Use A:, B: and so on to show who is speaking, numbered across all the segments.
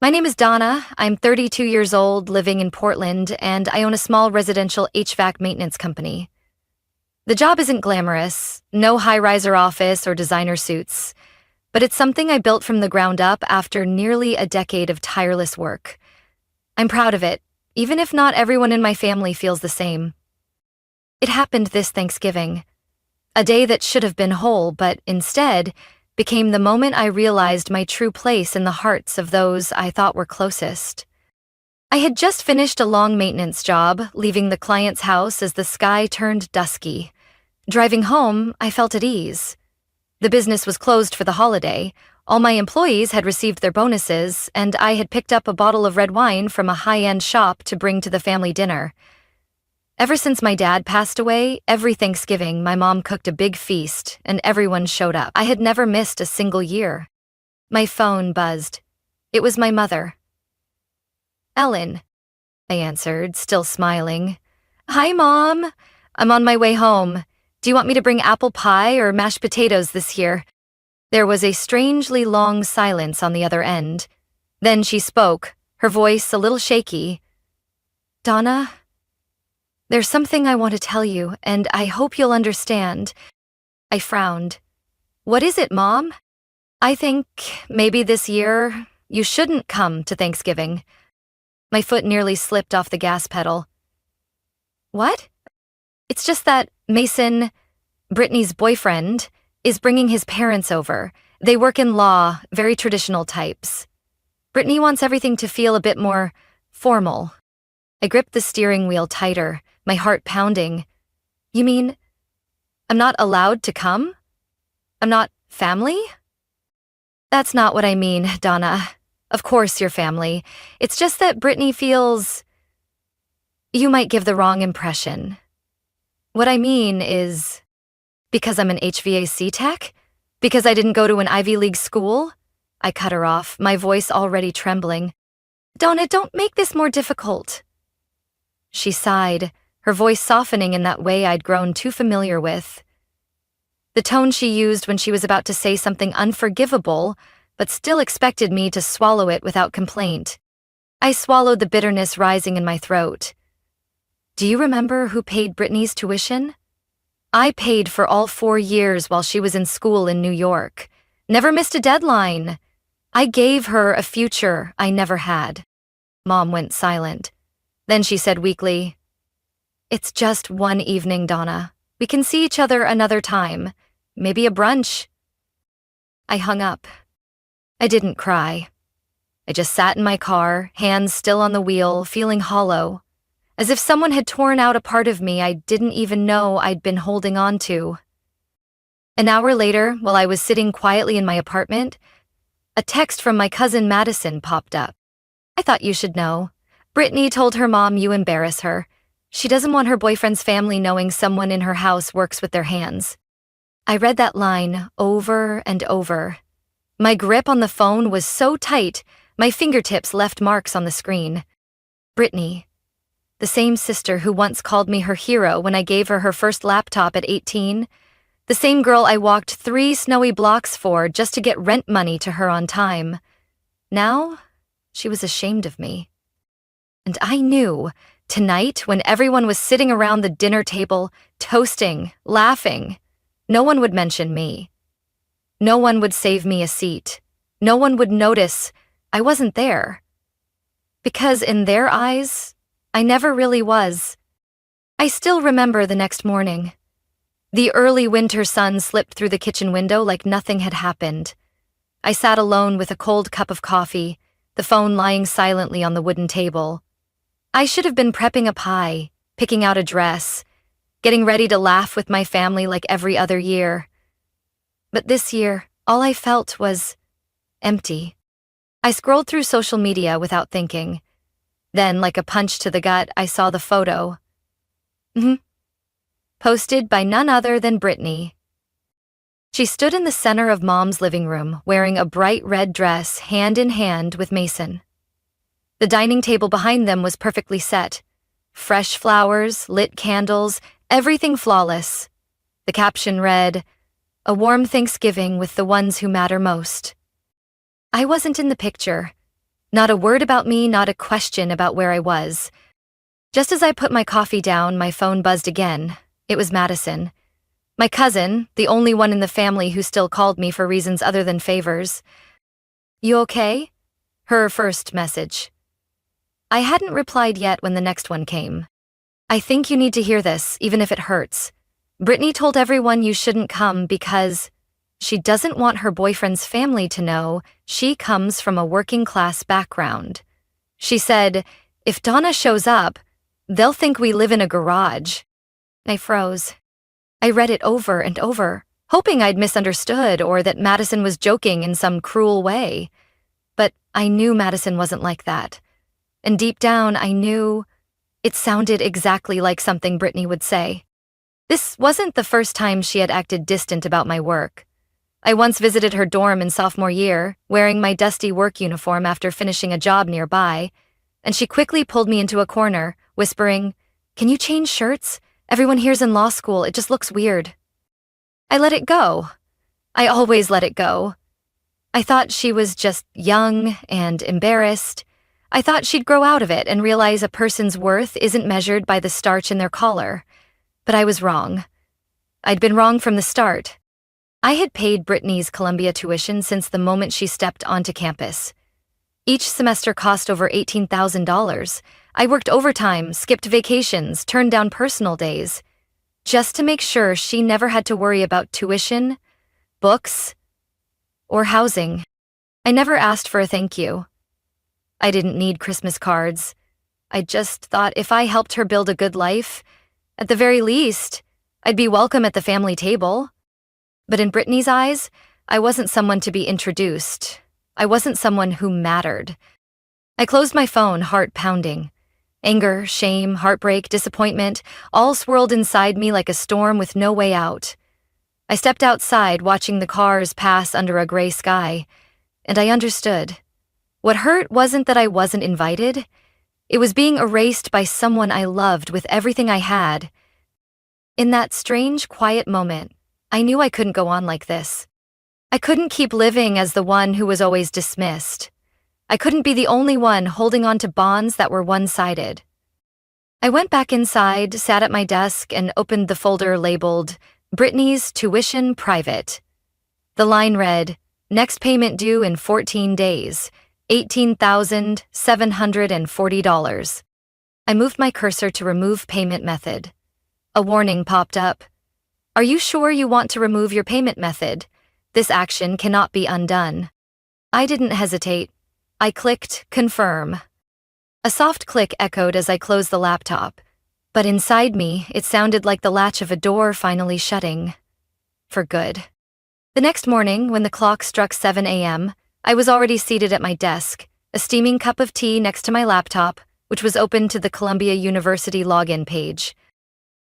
A: My name is Donna. I'm 32 years old, living in Portland, and I own a small residential HVAC maintenance company. The job isn't glamorous, no high-riser office or designer suits, but it's something I built from the ground up after nearly a decade of tireless work. I'm proud of it, even if not everyone in my family feels the same. It happened this Thanksgiving, a day that should have been whole, but instead became the moment I realized my true place in the hearts of those I thought were closest. I had just finished a long maintenance job, leaving the client's house as the sky turned dusky. Driving home, I felt at ease. The business was closed for the holiday, all my employees had received their bonuses, and I had picked up a bottle of red wine from a high-end shop to bring to the family dinner. Ever since my dad passed away, every Thanksgiving my mom cooked a big feast and everyone showed up. I had never missed a single year. My phone buzzed. It was my mother. "Ellen," I answered, still smiling. "Hi, Mom. I'm on my way home. Do you want me to bring apple pie or mashed potatoes this year?" There was a strangely long silence on the other end. Then she spoke, her voice a little shaky. "Donna, there's something I want to tell you, and I hope you'll understand." I frowned. "What is it, Mom?" "I think maybe this year you shouldn't come to Thanksgiving." My foot nearly slipped off the gas pedal. "What?" "It's just that Mason, Brittany's boyfriend, is bringing his parents over. They work in law, very traditional types. Brittany wants everything to feel a bit more formal." I gripped the steering wheel tighter, my heart pounding. "You mean I'm not allowed to come? I'm not family?" "That's not what I mean, Donna. Of course you're family. It's just that Brittany feels you might give the wrong impression. What I mean is, because I'm an HVAC tech? Because I didn't go to an Ivy League school?" I cut her off, my voice already trembling. "Donna, don't make this more difficult." She sighed, her voice softening in that way I'd grown too familiar with. The tone she used when she was about to say something unforgivable, but still expected me to swallow it without complaint. I swallowed the bitterness rising in my throat. "Do you remember who paid Brittany's tuition? I paid for all 4 years while she was in school in New York. Never missed a deadline. I gave her a future I never had." Mom went silent. Then she said weakly, "It's just one evening, Donna. We can see each other another time. Maybe a brunch." I hung up. I didn't cry. I just sat in my car, hands still on the wheel, feeling hollow, as if someone had torn out a part of me I didn't even know I'd been holding on to. An hour later, while I was sitting quietly in my apartment, a text from my cousin Madison popped up. "I thought you should know. Brittany told her mom you embarrass her. She doesn't want her boyfriend's family knowing someone in her house works with their hands." I read that line over and over. My grip on the phone was so tight, my fingertips left marks on the screen. Brittany, the same sister who once called me her hero when I gave her her first laptop at 18, the same girl I walked 3 snowy blocks for just to get rent money to her on time. Now, she was ashamed of me. And I knew, tonight, when everyone was sitting around the dinner table, toasting, laughing, no one would mention me. No one would save me a seat. No one would notice I wasn't there. Because in their eyes, I never really was. I still remember the next morning. The early winter sun slipped through the kitchen window like nothing had happened. I sat alone with a cold cup of coffee, the phone lying silently on the wooden table. I should have been prepping a pie, picking out a dress, getting ready to laugh with my family like every other year. But this year, all I felt was empty. I scrolled through social media without thinking. Then, like a punch to the gut, I saw the photo. Posted by none other than Brittany. She stood in the center of Mom's living room, wearing a bright red dress, hand in hand with Mason. The dining table behind them was perfectly set. Fresh flowers, lit candles, everything flawless. The caption read, "A warm Thanksgiving with the ones who matter most." I wasn't in the picture, Not a word about me, not a question about where I was. Just as I put my coffee down, my phone buzzed again. It was Madison. My cousin, the only one in the family who still called me for reasons other than favors. "You okay?" Her first message. I hadn't replied yet when the next one came. "I think you need to hear this, even if it hurts. Brittany told everyone you shouldn't come because she doesn't want her boyfriend's family to know she comes from a working-class background. She said, if Donna shows up, they'll think we live in a garage." I froze. I read it over and over, hoping I'd misunderstood or that Madison was joking in some cruel way. But I knew Madison wasn't like that. And deep down, I knew it sounded exactly like something Brittany would say. This wasn't the first time she had acted distant about my work. I once visited her dorm in sophomore year, wearing my dusty work uniform after finishing a job nearby, and she quickly pulled me into a corner, whispering, "Can you change shirts? Everyone here's in law school, it just looks weird." I let it go. I always let it go. I thought she was just young and embarrassed. I thought she'd grow out of it and realize a person's worth isn't measured by the starch in their collar. But I was wrong. I'd been wrong from the start. I had paid Brittany's Columbia tuition since the moment she stepped onto campus. Each semester cost over $18,000. I worked overtime, skipped vacations, turned down personal days, just to make sure she never had to worry about tuition, books, or housing. I never asked for a thank you. I didn't need Christmas cards. I just thought if I helped her build a good life, at the very least, I'd be welcome at the family table. But in Brittany's eyes, I wasn't someone to be introduced. I wasn't someone who mattered. I closed my phone, heart pounding. Anger, shame, heartbreak, disappointment, all swirled inside me like a storm with no way out. I stepped outside, watching the cars pass under a gray sky, and I understood. What hurt wasn't that I wasn't invited. It was being erased by someone I loved with everything I had. In that strange, quiet moment, I knew I couldn't go on like this. I couldn't keep living as the one who was always dismissed. I couldn't be the only one holding on to bonds that were one-sided. I went back inside, sat at my desk, and opened the folder labeled Brittany's Tuition Private. The line read, "Next payment due in 14 days, $18,740. I moved my cursor to remove payment method. A warning popped up. "Are you sure you want to remove your payment method? This action cannot be undone." I didn't hesitate. I clicked confirm. A soft click echoed as I closed the laptop, but inside me, it sounded like the latch of a door finally shutting. For good. The next morning, when the clock struck 7 a.m., I was already seated at my desk, a steaming cup of tea next to my laptop, which was open to the Columbia University login page.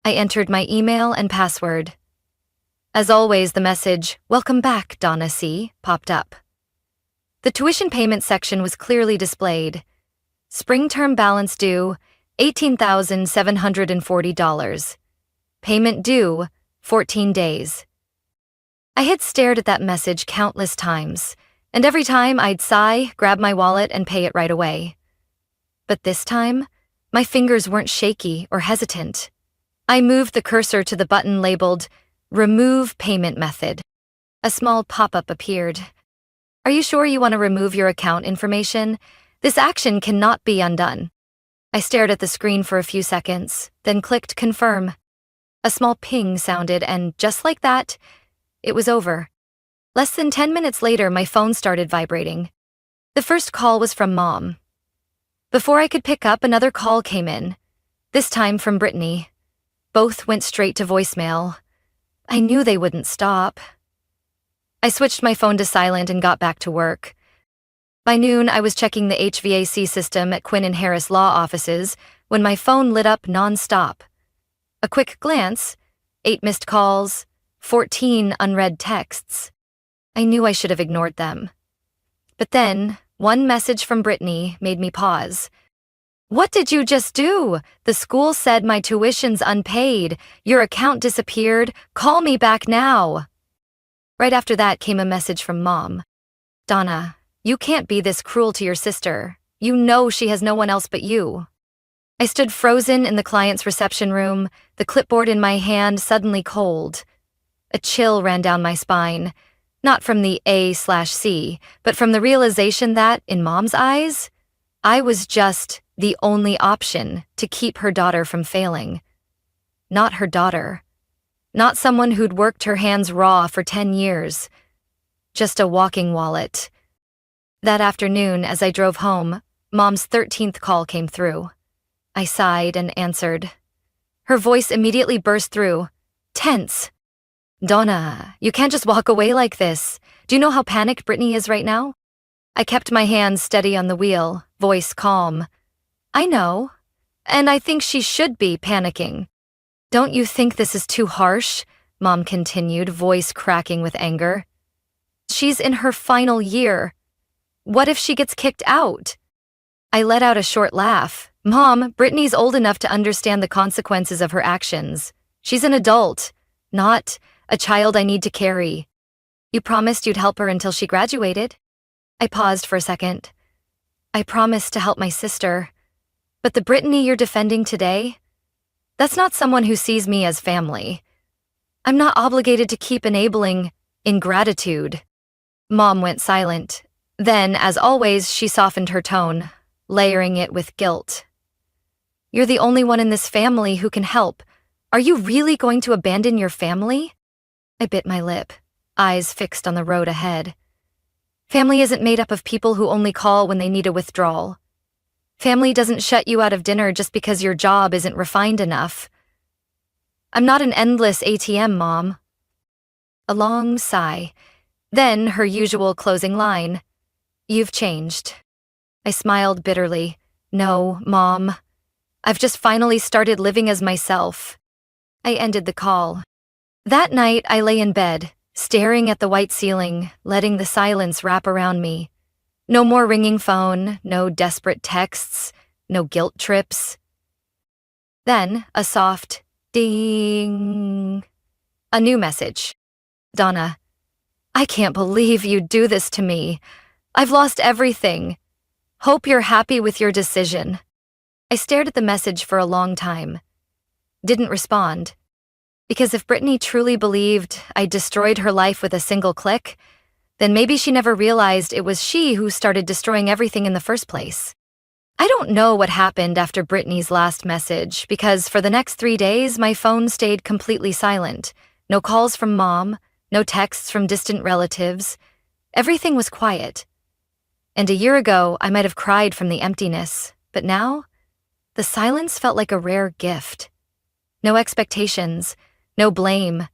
A: I entered my email and password. As always, the message, "Welcome back, Donna C.," popped up. The tuition payment section was clearly displayed. Spring term balance due, $18,740. Payment due, 14 days. I had stared at that message countless times, and every time I'd sigh, grab my wallet, and pay it right away. But this time, my fingers weren't shaky or hesitant. I moved the cursor to the button labeled Remove Payment Method. A small pop-up appeared. "Are you sure you want to remove your account information? This action cannot be undone." I stared at the screen for a few seconds, then clicked confirm. A small ping sounded, and just like that, it was over. Less than 10 minutes later, my phone started vibrating. The first call was from Mom. Before I could pick up, another call came in, this time from Brittany. Both went straight to voicemail. I knew they wouldn't stop. I switched my phone to silent and got back to work. By noon, I was checking the HVAC system at Quinn and Harris law offices when my phone lit up non-stop. A quick glance, 8 missed calls, 14 unread texts. I knew I should have ignored them. But then, one message from Brittany made me pause. "What did you just do? The school said my tuition's unpaid. Your account disappeared. Call me back now." Right after that came a message from Mom. "Donna, You can't be this cruel to your sister. You know she has no one else but you. I stood frozen in the client's reception room, the clipboard in my hand suddenly cold. A chill ran down my spine, not from the A/C, but from the realization that, in Mom's eyes, I was just the only option to keep her daughter from failing. Not her daughter. Not someone who'd worked her hands raw for 10 years. Just a walking wallet. That afternoon, as I drove home, Mom's 13th call came through. I sighed and answered. Her voice immediately burst through, tense. Donna, you can't just walk away like this. Do you know how panicked Brittany is right now? I kept my hands steady on the wheel, voice calm. I know, and I think she should be panicking. Don't you think this is too harsh? Mom continued, voice cracking with anger. She's in her final year. What if she gets kicked out? I let out a short laugh. Mom, Brittany's old enough to understand the consequences of her actions. She's an adult, not a child I need to carry. You promised you'd help her until she graduated. I paused for a second. I promised to help my sister. But the Brittany you're defending today, that's not someone who sees me as family. I'm not obligated to keep enabling ingratitude. Mom went silent. Then, as always, she softened her tone, layering it with guilt. You're the only one in this family who can help. Are you really going to abandon your family? I bit my lip, eyes fixed on the road ahead. Family isn't made up of people who only call when they need a withdrawal. Family doesn't shut you out of dinner just because your job isn't refined enough. I'm not an endless ATM, Mom. A long sigh. Then her usual closing line. You've changed. I smiled bitterly. No, Mom. I've just finally started living as myself. I ended the call. That night, I lay in bed, staring at the white ceiling, letting the silence wrap around me. No more ringing phone, no desperate texts, no guilt trips. Then, a soft ding. A new message. Donna, I can't believe you'd do this to me. I've lost everything. Hope you're happy with your decision. I stared at the message for a long time. Didn't respond. Because if Brittany truly believed I'd destroyed her life with a single click, then maybe she never realized it was she who started destroying everything in the first place. I don't know what happened after Brittany's last message, because for the next 3 days, my phone stayed completely silent. No calls from Mom, no texts from distant relatives. Everything was quiet. And a year ago, I might have cried from the emptiness, but now, the silence felt like a rare gift. No expectations, no blame,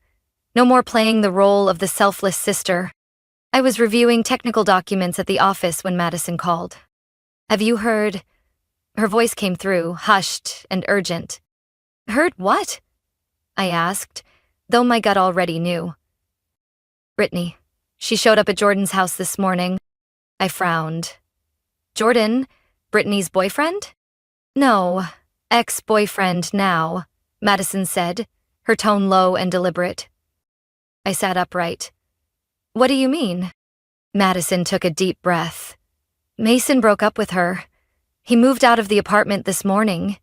A: no more playing the role of the selfless sister. I was reviewing technical documents at the office when Madison called. Have you heard? Her voice came through, hushed and urgent. Heard what? I asked, though my gut already knew. Brittany. She showed up at Jordan's house this morning. I frowned. Jordan? Brittany's boyfriend? No, ex-boyfriend now, Madison said, her tone low and deliberate. I sat upright. What do you mean? Madison took a deep breath. Mason broke up with her. He moved out of the apartment this morning.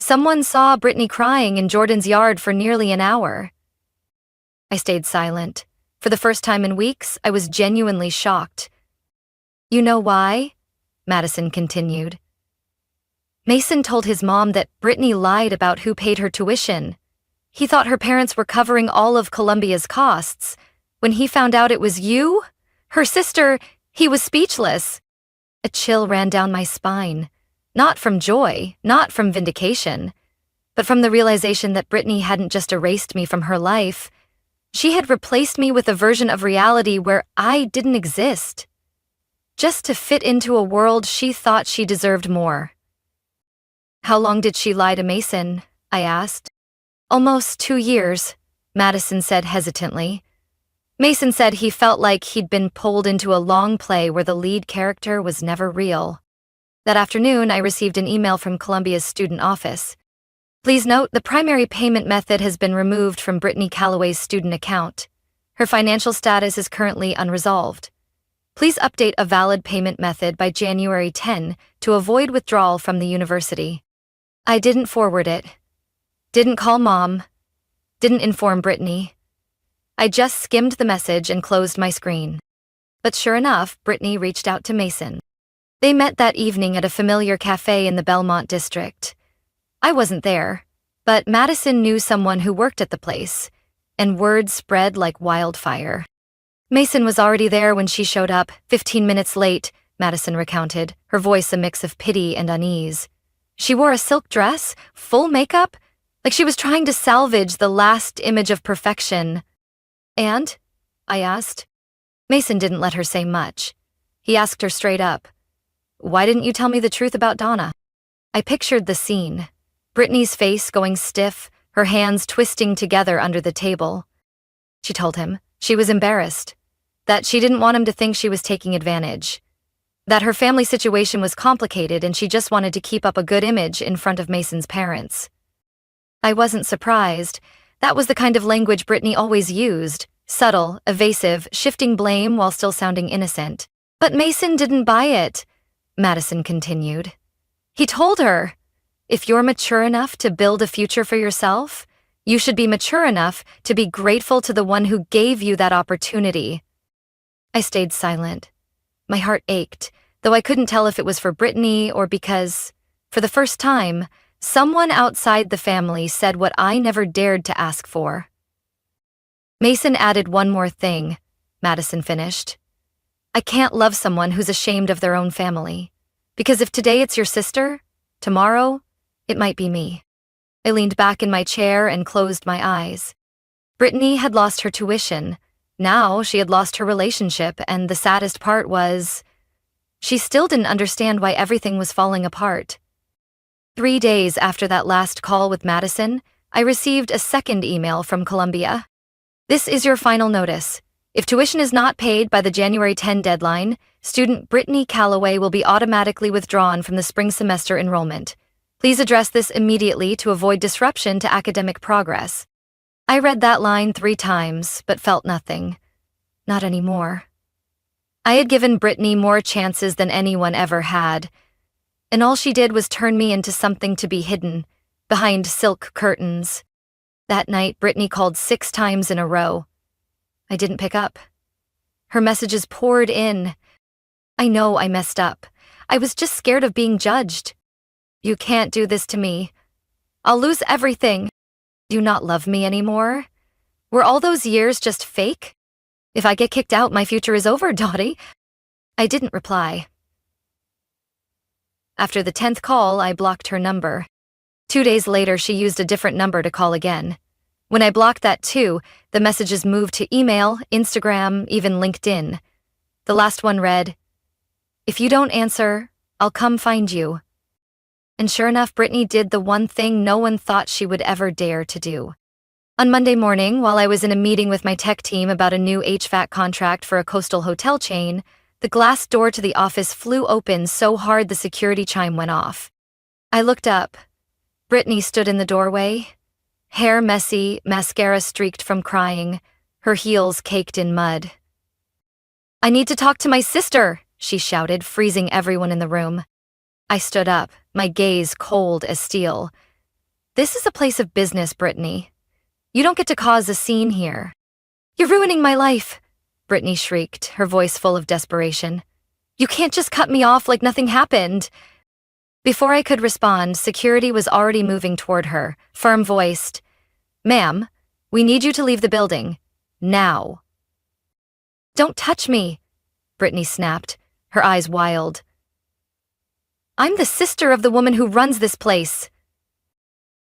A: Someone saw Brittany crying in Jordan's yard for nearly an hour. I stayed silent. For the first time in weeks, I was genuinely shocked. You know why? Madison continued. Mason told his mom that Brittany lied about who paid her tuition. He thought her parents were covering all of Columbia's costs. When he found out it was you, her sister, he was speechless. A chill ran down my spine. Not from joy, not from vindication, but from the realization that Brittany hadn't just erased me from her life. She had replaced me with a version of reality where I didn't exist, just to fit into a world she thought she deserved more. How long did she lie to Mason? I asked. Almost 2 years, Madison said hesitantly. Mason said he felt like he'd been pulled into a long play where the lead character was never real. That afternoon, I received an email from Columbia's student office. Please note, the primary payment method has been removed from Brittany Calloway's student account. Her financial status is currently unresolved. Please update a valid payment method by January 10 to avoid withdrawal from the university. I didn't forward it. Didn't call Mom. Didn't inform Brittany. I just skimmed the message and closed my screen. But sure enough, Brittany reached out to Mason. They met that evening at a familiar cafe in the Belmont district. I wasn't there, but Madison knew someone who worked at the place, and word spread like wildfire. Mason was already there when she showed up, 15 minutes late, Madison recounted, her voice a mix of pity and unease. She wore a silk dress, full makeup, like she was trying to salvage the last image of perfection. And? I asked. Mason didn't let her say much. He asked her straight up, "Why didn't you tell me the truth about Donna?" I pictured the scene. Brittany's face going stiff, her hands twisting together under the table. She told him she was embarrassed, that she didn't want him to think she was taking advantage, that her family situation was complicated and she just wanted to keep up a good image in front of Mason's parents. I wasn't surprised. That was the kind of language Brittany always used, subtle, evasive, shifting blame while still sounding innocent. But Mason didn't buy it, Madison continued. He told her, "If you're mature enough to build a future for yourself, you should be mature enough to be grateful to the one who gave you that opportunity." I stayed silent. My heart ached, though I couldn't tell if it was for Brittany or because, for the first time, someone outside the family said what I never dared to ask for. Mason added one more thing, Madison finished. I can't love someone who's ashamed of their own family. Because if today it's your sister, tomorrow, it might be me. I leaned back in my chair and closed my eyes. Brittany had lost her tuition. Now she had lost her relationship, and the saddest part was, she still didn't understand why everything was falling apart. 3 days after that last call with Madison, I received a second email from Columbia. "This is your final notice. If tuition is not paid by the January 10 deadline, student Brittany Calloway will be automatically withdrawn from the spring semester enrollment. Please address this immediately to avoid disruption to academic progress." I read that line 3 times, but felt nothing. Not anymore. I had given Brittany more chances than anyone ever had, and all she did was turn me into something to be hidden, behind silk curtains. That night, Brittany called 6 times in a row. I didn't pick up. Her messages poured in. I know I messed up. I was just scared of being judged. "You can't do this to me. I'll lose everything. Do you not love me anymore? Were all those years just fake? If I get kicked out, my future is over, Dottie." I didn't reply. After the 10th call, I blocked her number. 2 days later, she used a different number to call again. When I blocked that too, the messages moved to email, Instagram, even LinkedIn. The last one read, "If you don't answer, I'll come find you." And sure enough, Brittany did the one thing no one thought she would ever dare to do. On Monday morning, while I was in a meeting with my tech team about a new HVAC contract for a coastal hotel chain, the glass door to the office flew open so hard the security chime went off. I looked up. Brittany stood in the doorway, hair messy, mascara streaked from crying, her heels caked in mud. "I need to talk to my sister," she shouted, freezing everyone in the room. I stood up, my gaze cold as steel. "This is a place of business, Brittany. You don't get to cause a scene here." "You're ruining my life," Brittany shrieked, her voice full of desperation. "You can't just cut me off like nothing happened." Before I could respond, security was already moving toward her, firm-voiced. "Ma'am, we need you to leave the building. Now." "Don't touch me," Brittany snapped, her eyes wild. "I'm the sister of the woman who runs this place."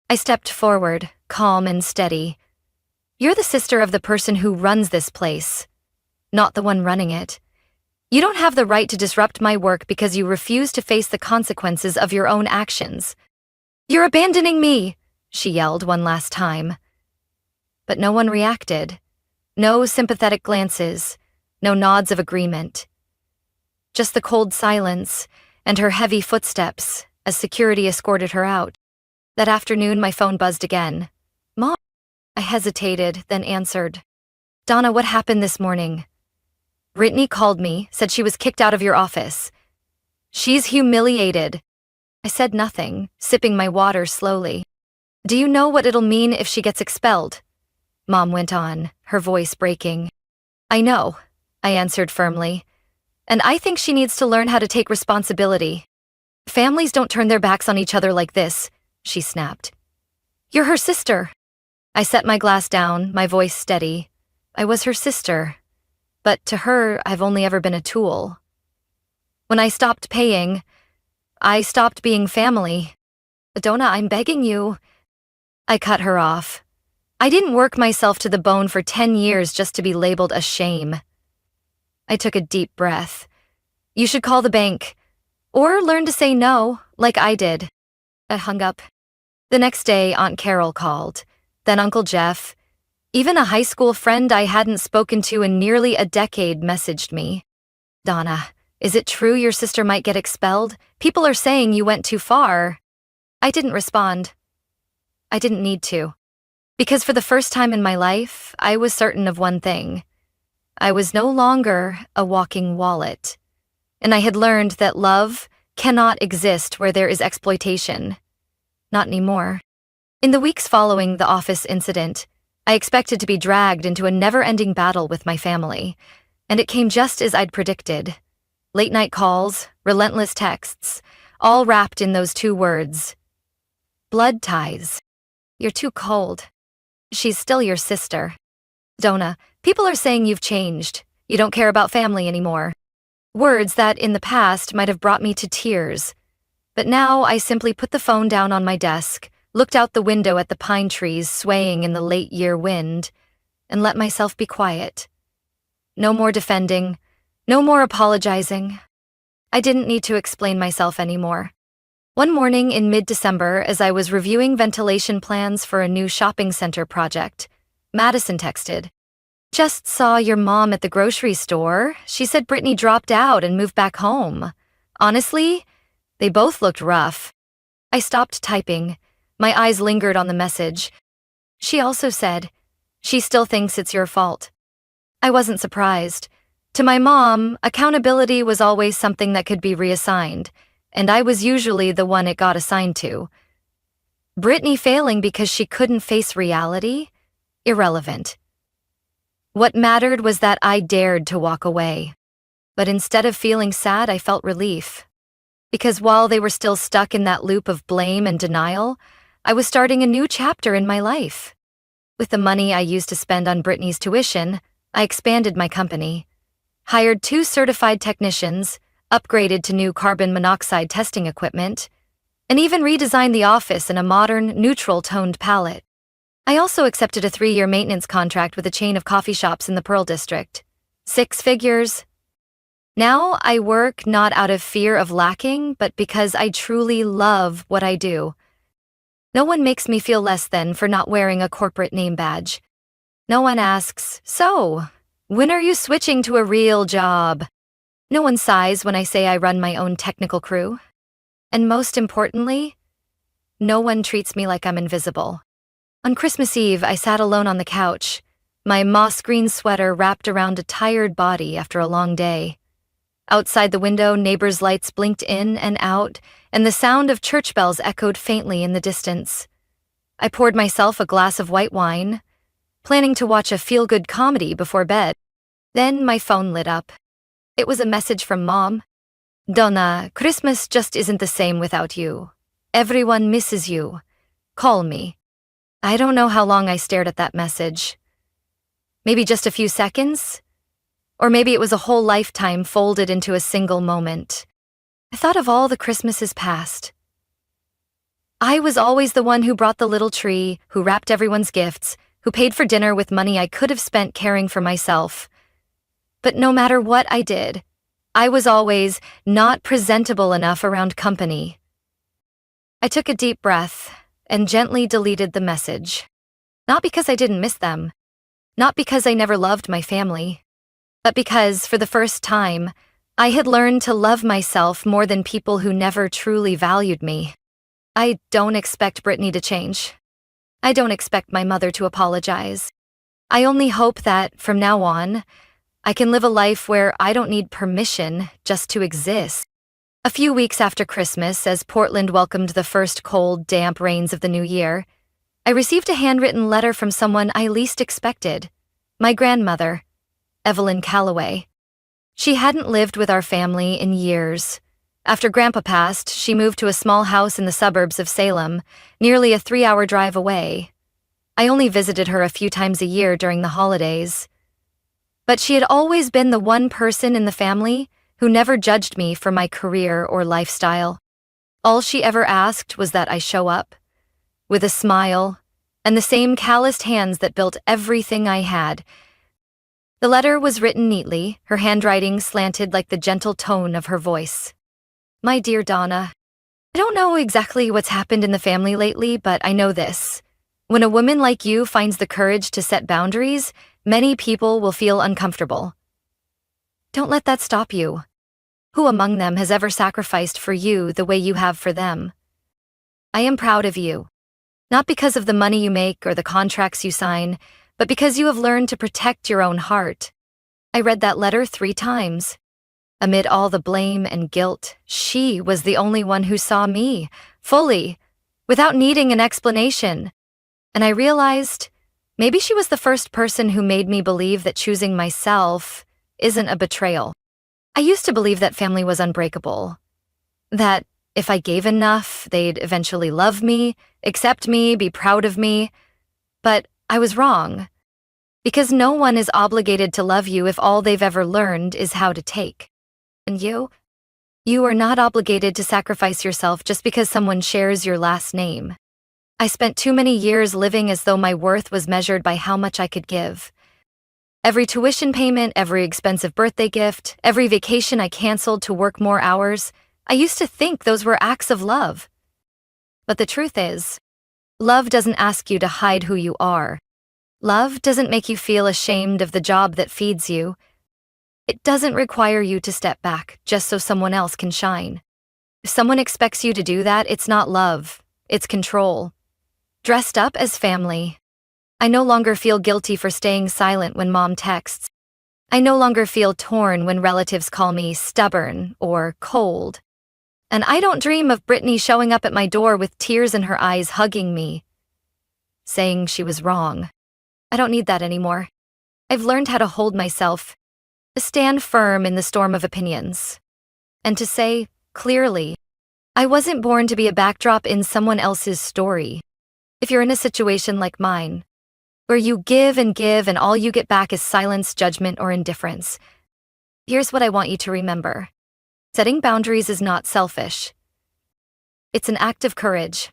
A: I stepped forward, calm and steady. "You're the sister of the person who runs this place, not the one running it. You don't have the right to disrupt my work because you refuse to face the consequences of your own actions. You're abandoning me," she yelled one last time. But no one reacted. No sympathetic glances, no nods of agreement. Just the cold silence and her heavy footsteps as security escorted her out. That afternoon, my phone buzzed again. "Mom?" I hesitated, then answered. "Donna, what happened this morning?" Brittany called me, said she was kicked out of your office. She's humiliated. I said nothing, sipping my water slowly. Do you know what it'll mean if she gets expelled? Mom went on, her voice breaking. I know, I answered firmly. And I think she needs to learn how to take responsibility. Families don't turn their backs on each other like this, she snapped. You're her sister. I set my glass down, my voice steady. I was her sister. But to her, I've only ever been a tool. When I stopped paying, I stopped being family. Donna, I'm begging you. I cut her off. I didn't work myself to the bone for 10 years just to be labeled a shame. I took a deep breath. You should call the bank. Or learn to say no, like I did. I hung up. The next day, Aunt Carol called. Then Uncle Jeff. Even a high school friend I hadn't spoken to in nearly a decade messaged me. Donna, is it true your sister might get expelled? People are saying you went too far. I didn't respond. I didn't need to. Because for the first time in my life, I was certain of one thing. I was no longer a walking wallet. And I had learned that love cannot exist where there is exploitation. Not anymore. In the weeks following the office incident, I expected to be dragged into a never-ending battle with my family, and it came just as I'd predicted. Late-night calls, relentless texts, all wrapped in those two words. Blood ties. You're too cold. She's still your sister. Donna, people are saying you've changed. You don't care about family anymore. Words that in the past might have brought me to tears. But now I simply put the phone down on my desk, looked out the window at the pine trees swaying in the late-year wind, and let myself be quiet. No more defending, no more apologizing. I didn't need to explain myself anymore. One morning in mid-December, as I was reviewing ventilation plans for a new shopping center project, Madison texted, Just saw your mom at the grocery store. She said Brittany dropped out and moved back home. Honestly, they both looked rough. I stopped typing. My eyes lingered on the message. She also said, She still thinks it's your fault. I wasn't surprised. To my mom, accountability was always something that could be reassigned, and I was usually the one it got assigned to. Brittany failing because she couldn't face reality? Irrelevant. What mattered was that I dared to walk away. But instead of feeling sad, I felt relief. Because while they were still stuck in that loop of blame and denial, I was starting a new chapter in my life. With the money I used to spend on Brittany's tuition, I expanded my company, hired 2 certified technicians, upgraded to new carbon monoxide testing equipment, and even redesigned the office in a modern, neutral-toned palette. I also accepted a 3-year maintenance contract with a chain of coffee shops in the Pearl District. 6 figures. Now I work not out of fear of lacking, but because I truly love what I do. No one makes me feel less than for not wearing a corporate name badge. No one asks, So, when are you switching to a real job? No one sighs when I say I run my own technical crew. And most importantly, no one treats me like I'm invisible. On Christmas Eve, I sat alone on the couch, my moss green sweater wrapped around a tired body after a long day. Outside the window, neighbors' lights blinked in and out, and the sound of church bells echoed faintly in the distance. I poured myself a glass of white wine, planning to watch a feel-good comedy before bed. Then my phone lit up. It was a message from Mom. Donna, Christmas just isn't the same without you. Everyone misses you. Call me. I don't know how long I stared at that message. Maybe just a few seconds? Or maybe it was a whole lifetime folded into a single moment. I thought of all the Christmases past. I was always the one who brought the little tree, who wrapped everyone's gifts, who paid for dinner with money I could have spent caring for myself. But no matter what I did, I was always not presentable enough around company. I took a deep breath and gently deleted the message. Not because I didn't miss them, not because I never loved my family, but because, for the first time, I had learned to love myself more than people who never truly valued me. I don't expect Brittany to change. I don't expect my mother to apologize. I only hope that, from now on, I can live a life where I don't need permission just to exist. A few weeks after Christmas, as Portland welcomed the first cold, damp rains of the new year, I received a handwritten letter from someone I least expected, my grandmother, Evelyn Calloway. She hadn't lived with our family in years. After Grandpa passed, she moved to a small house in the suburbs of Salem, nearly a 3-hour drive away. I only visited her a few times a year during the holidays. But she had always been the one person in the family who never judged me for my career or lifestyle. All she ever asked was that I show up, with a smile, and the same calloused hands that built everything I had. The letter was written neatly, her handwriting slanted like the gentle tone of her voice. My dear Donna, I don't know exactly what's happened in the family lately, but I know this. When a woman like you finds the courage to set boundaries, many people will feel uncomfortable. Don't let that stop you. Who among them has ever sacrificed for you the way you have for them? I am proud of you. Not because of the money you make or the contracts you sign, but because you have learned to protect your own heart. I read that letter 3 times. Amid all the blame and guilt, she was the only one who saw me, fully, without needing an explanation. And I realized, maybe she was the first person who made me believe that choosing myself isn't a betrayal. I used to believe that family was unbreakable. That if I gave enough, they'd eventually love me, accept me, be proud of me. But I was wrong. Because no one is obligated to love you if all they've ever learned is how to take. And you are not obligated to sacrifice yourself just because someone shares your last name. I spent too many years living as though my worth was measured by how much I could give. Every tuition payment, every expensive birthday gift, every vacation I canceled to work more hours, I used to think those were acts of love. But the truth is, love doesn't ask you to hide who you are. Love doesn't make you feel ashamed of the job that feeds you. It doesn't require you to step back just so someone else can shine. If someone expects you to do that, it's not love, it's control. Dressed up as family. I no longer feel guilty for staying silent when mom texts. I no longer feel torn when relatives call me stubborn or cold. And I don't dream of Brittany showing up at my door with tears in her eyes hugging me, saying she was wrong. I don't need that anymore. I've learned how to hold myself, to stand firm in the storm of opinions, and to say, clearly, I wasn't born to be a backdrop in someone else's story. If you're in a situation like mine, where you give and all you get back is silence, judgment, or indifference, here's what I want you to remember. Setting boundaries is not selfish. It's an act of courage.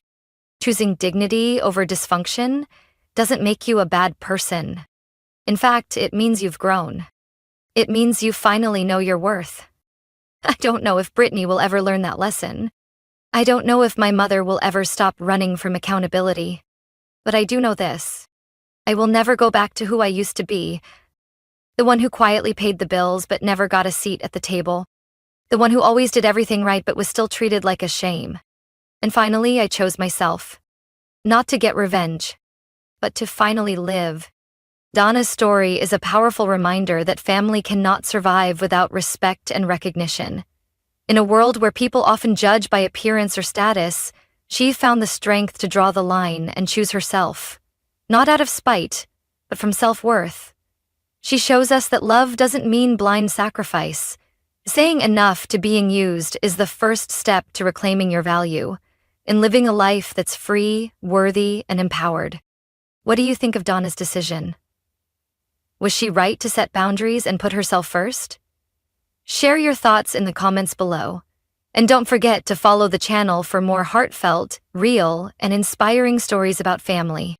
A: Choosing dignity over dysfunction doesn't make you a bad person. In fact, it means you've grown. It means you finally know your worth. I don't know if Brittany will ever learn that lesson. I don't know if my mother will ever stop running from accountability. But I do know this. I will never go back to who I used to be. The one who quietly paid the bills but never got a seat at the table. The one who always did everything right but was still treated like a shame. And finally, I chose myself. Not to get revenge, but to finally live. Donna's story is a powerful reminder that family cannot survive without respect and recognition. In a world where people often judge by appearance or status, she found the strength to draw the line and choose herself. Not out of spite, but from self-worth. She shows us that love doesn't mean blind sacrifice. Saying enough to being used is the first step to reclaiming your value, in living a life that's free, worthy, and empowered. What do you think of Donna's decision? Was she right to set boundaries and put herself first? Share your thoughts in the comments below. And don't forget to follow the channel for more heartfelt, real, and inspiring stories about family.